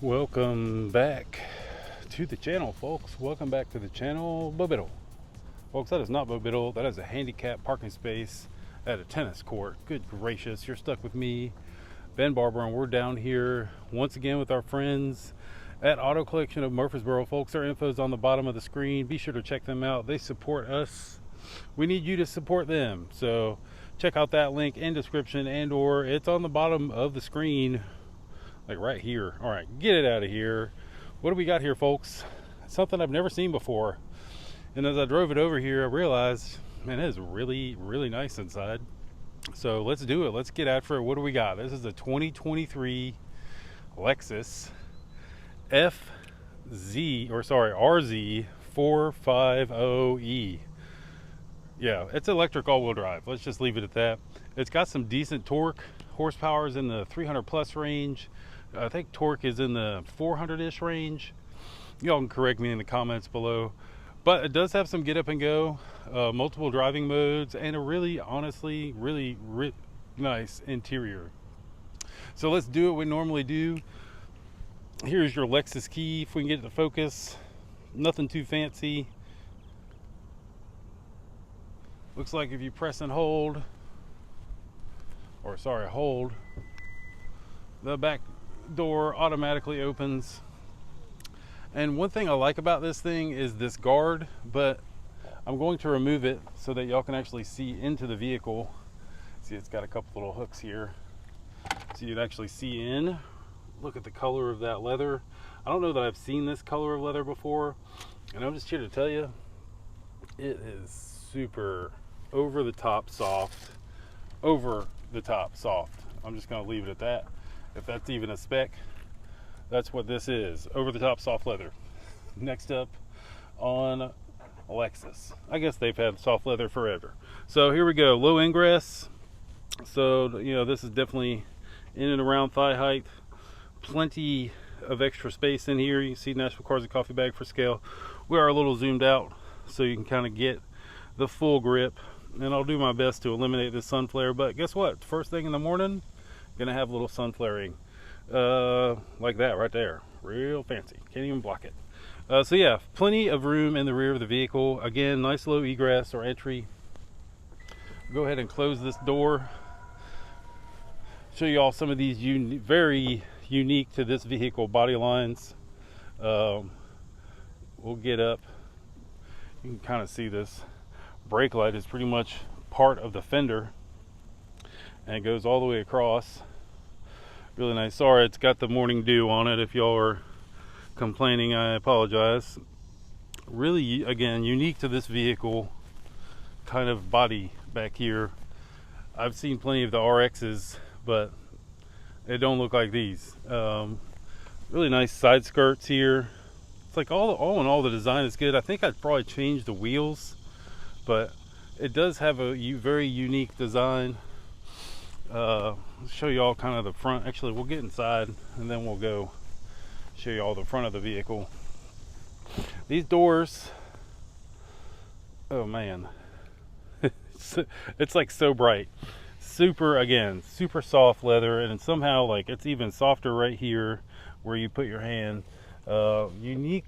Welcome back to the channel, folks. Welcome back to the channel. Bobito. Folks, that is not Bobito. That is a handicap parking space at a tennis court. Good gracious, you're stuck with me, Ben Barbour, and we're down here once again with our friends at Auto Collection of Murfreesboro. Folks, their info's on the bottom of the screen. Be sure to check them out. They support us. We need you to support them. So check out that link in description, and or it's on the bottom of the screen, like right here. All right, get it out of here. What do we got here, folks? Something I've never seen before. And as I drove it over here, I realized, man, it is really, really nice inside. So let's do it. Let's get after it. What do we got? This is a 2023 Lexus RZ 450E. Yeah, it's electric all-wheel drive. Let's just leave it at that. It's got some decent torque. Horsepower is in the 300 plus range. I think torque is in the 400-ish range. Y'all can correct me in the comments below. But it does have some get up and go, multiple driving modes, and a really, honestly, really nice interior. So let's do what we normally do. Here's your Lexus key, if we can get it to focus. Nothing too fancy. Looks like if you press and hold, hold, the back door automatically opens. And one thing I like about this thing is this guard, but I'm going to remove it so that y'all can actually see into the vehicle. See, it's got a couple little hooks here, so you'd actually see in. Look at the color of that leather. I don't know that I've seen this color of leather before, and I'm just here to tell you, it is super over the top soft. I'm just going to leave it at that. If that's even a spec, that's what this is. Over the top soft leather. Next up on Lexus. I guess they've had soft leather forever. So here we go. Low ingress. So, you know, this is definitely in and around thigh height. Plenty of extra space in here. You can see Nashville Cars and Coffee bag for scale. We are a little zoomed out so you can kind of get the full grip. And I'll do my best to eliminate this sun flare. But guess what? First thing in the morning, gonna have a little sun flaring. Like that right there. Real fancy. Can't even block it. So yeah, plenty of room in the rear of the vehicle. Again, nice low egress or entry. Go ahead and close this door. Show you all some of these very unique to this vehicle body lines. We'll get up. You can kind of see this. Brake light is pretty much part of the fender, and it goes all the way across. Really nice. Sorry, it's got the morning dew on it. If y'all are complaining, I apologize. Really, again, unique to this vehicle kind of body back here. I've seen plenty of the RXs, but they don't look like these. Really nice side skirts here. It's like all in all, the design is good. I think I'd probably change the wheels, but it does have a very unique design. Show you all kind of the front. Actually, we'll get inside and then we'll go show you all the front of the vehicle. These doors, oh man, it's like so bright. Super soft leather, and somehow like it's even softer right here where you put your hand. Unique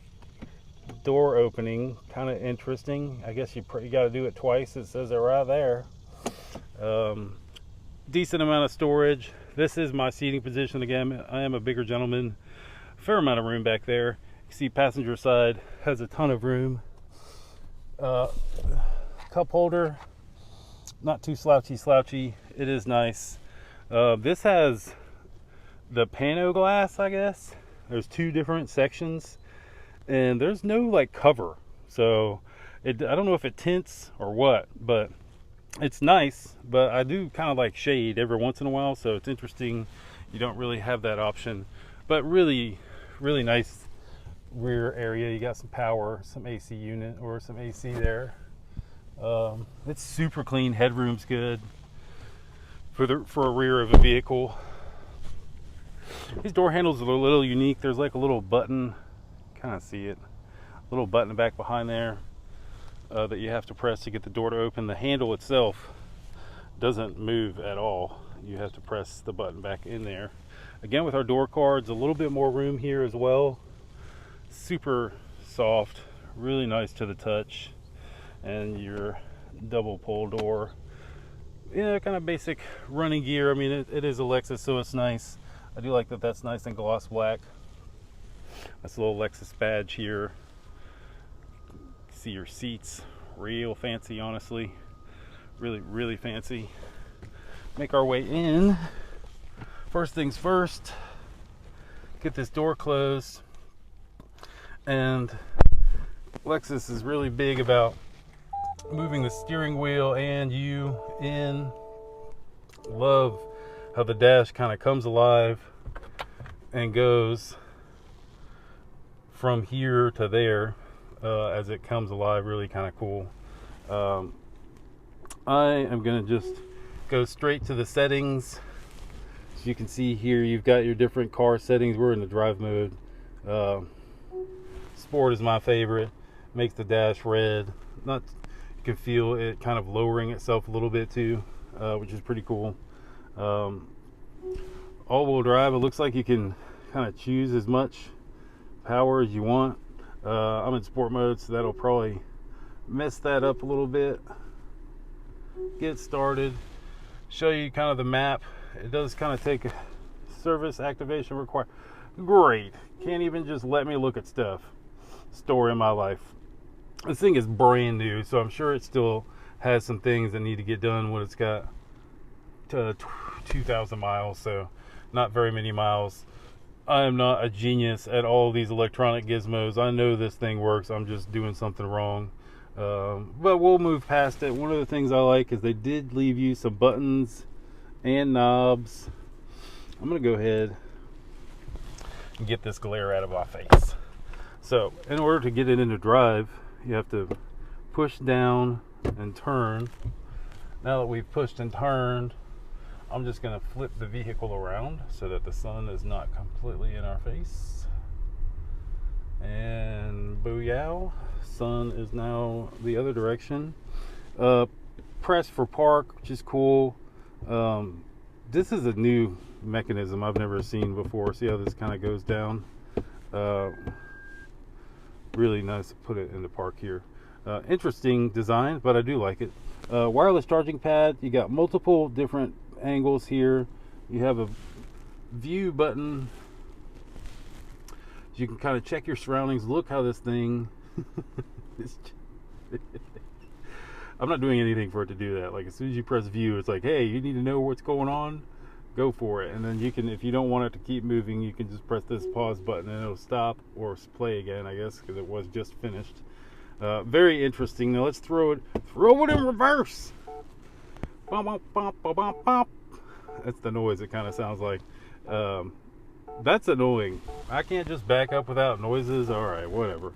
door opening, kind of interesting. I guess you got to do it twice. It says it right there. Decent amount of storage. This is my seating position. Again, I am a bigger gentleman. Fair amount of room back there. You see passenger side has a ton of room. Cup holder, not too slouchy. It is nice. This has the pano glass, I guess. There's two different sections, and there's no like cover, so I don't know if it tints or what, but it's nice. But I do kind of like shade every once in a while, so it's interesting. You don't really have that option, but really nice rear area. You got some power, some AC unit or some AC there. It's super clean. Headroom's good for a rear of a vehicle. These door handles are a little unique. There's like a little button, kind of see it, a little button back behind there that you have to press to get the door to open. The handle itself doesn't move at all. you have to press the button back in there. Again, with our door cards, a little bit more room here as well. Super soft, really nice to the touch. And your double pull door, kind of basic running gear. I mean, it is a Lexus, so it's nice. I do like that that's nice and gloss black. That's a little Lexus badge here. See your seats, real fancy, honestly. Really fancy. Make our way in. First things first, get this door closed. And Lexus is really big about moving the steering wheel and you in. Love how the dash kind of comes alive and goes from here to there as it comes alive. Really kind of cool. I am going to just go straight to the settings. As you can see here, you've got your different car settings. We're in the drive mode. Sport is my favorite. Makes the dash red. You can feel it kind of lowering itself a little bit too, which is pretty cool. All-wheel drive, it looks like you can kind of choose as much power as you want. I'm in sport mode, so that'll probably mess that up a little bit. Get started, show you kind of the map. It does kind of take a service activation required. Great, can't even just let me look at stuff. Story of my life. This thing is brand new, so I'm sure it still has some things that need to get done when it's got 2,000 miles, so not very many miles. I am not a genius at all these electronic gizmos. I know this thing works. I'm just doing something wrong. But we'll move past it. One of the things I like is they did leave you some buttons and knobs. I'm going to go ahead and get this glare out of my face. So in order to get it into drive, you have to push down and turn. Now that we've pushed and turned, I'm just going to flip the vehicle around so that the sun is not completely in our face. And booyah, sun is now the other direction. Press for park, which is cool. This is a new mechanism I've never seen before. See how this kind of goes down? Really nice to put it into park here. Interesting design, but I do like it. Wireless charging pad. You got multiple different angles here. You have a view button. You can kind of check your surroundings. Look how this thing I'm not doing anything for it to do that. Like, as soon as you press view, it's like, hey, you need to know what's going on, go for it. And then you can, if you don't want it to keep moving, you can just press this pause button and it'll stop or play again, I guess, because it was just finished. Very interesting. Now let's throw it in reverse. Bum, bum, bum, bum, bum, bum. That's the noise it kind of sounds like. That's annoying. I can't just back up without noises. All right, whatever.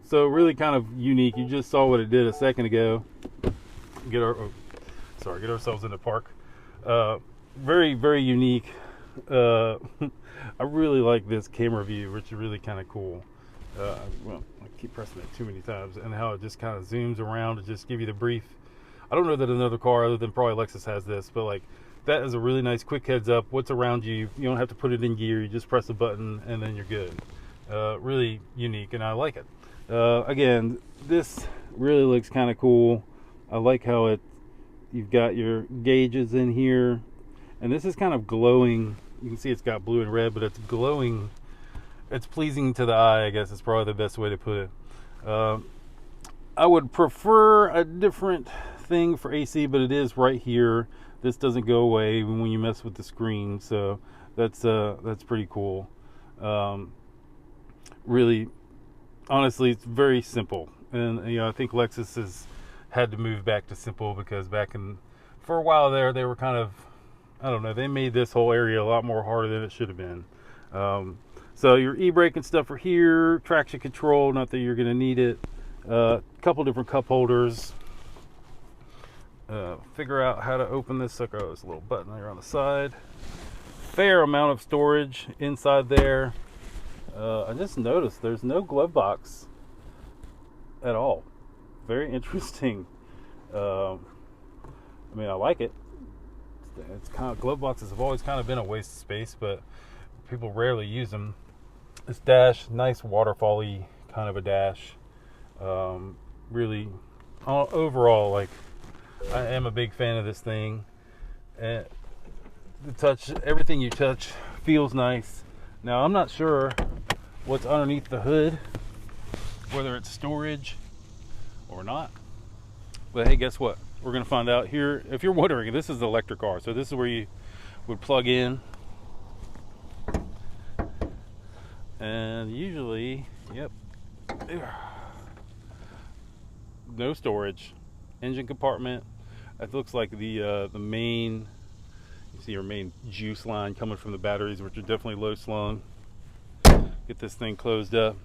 So really kind of unique. You just saw what it did a second ago. Get ourselves in the park. Very, very unique. I really like this camera view, which is really kind of cool. Well, I keep pressing it too many times, and how it just kind of zooms around to just give you the brief. I don't know that another car other than probably Lexus has this, but like, that is a really nice quick heads up. What's around you? You don't have to put it in gear. You just press a button and then you're good. Really unique, and I like it. Again, this really looks kind of cool. I like how you've got your gauges in here, and this is kind of glowing. You can see it's got blue and red, but it's glowing. It's pleasing to the eye, I guess is probably the best way to put it. I would prefer a different thing for AC, but it is right here. This doesn't go away when you mess with the screen, so that's pretty cool. Really, honestly, it's very simple, and I think Lexus has had to move back to simple, because for a while there, they were kind of, I don't know, they made this whole area a lot more harder than it should have been. So your e-brake and stuff are here, traction control, not that you're going to need it. A couple different cup holders. Figure out how to open this sucker. Oh, there's a little button there on the side. Fair amount of storage inside there. I just noticed there's no glove box at all. Very interesting. I mean, I like it. It's kind of, glove boxes have always kind of been a waste of space, but people rarely use them. This dash, nice waterfall-y kind of a dash. Really, overall, like, I am a big fan of this thing. And the touch, everything you touch feels nice. Now, I'm not sure what's underneath the hood, whether it's storage or not. But hey, guess what? We're gonna find out here. If you're wondering, this is the electric car. So this is where you would plug in. And usually, yep, no storage. Engine compartment. That looks like the main, you see your main juice line coming from the batteries, which are definitely low slung. Get this thing closed up.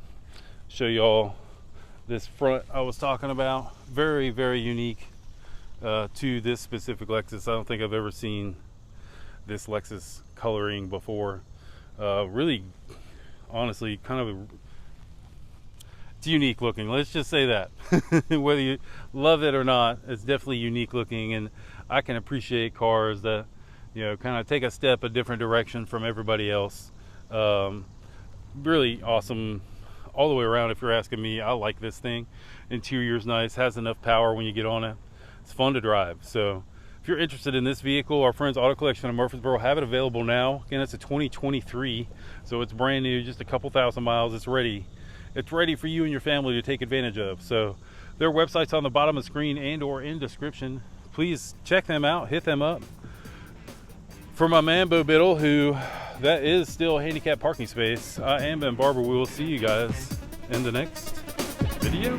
Show y'all this front I was talking about. Very, very unique to this specific Lexus. I don't think I've ever seen this Lexus coloring before. Really, honestly, kind of it's unique looking. Let's just say that. Whether you love it or not, it's definitely unique looking, and I can appreciate cars that, you know, kind of take a step a different direction from everybody else. Really awesome all the way around. If you're asking me, I like this thing. Interior's nice, has enough power when you get on it. It's fun to drive. So if you're interested in this vehicle, our friends Auto Collection in Murfreesboro have it available now. Again, it's a 2023, so it's brand new, just a couple thousand miles. It's ready for you and your family to take advantage of. So their website's on the bottom of the screen and or in description. Please check them out, hit them up. For my man Bo Biddle, who that is still a handicap parking space, I am Ben Barbour. We will see you guys in the next video.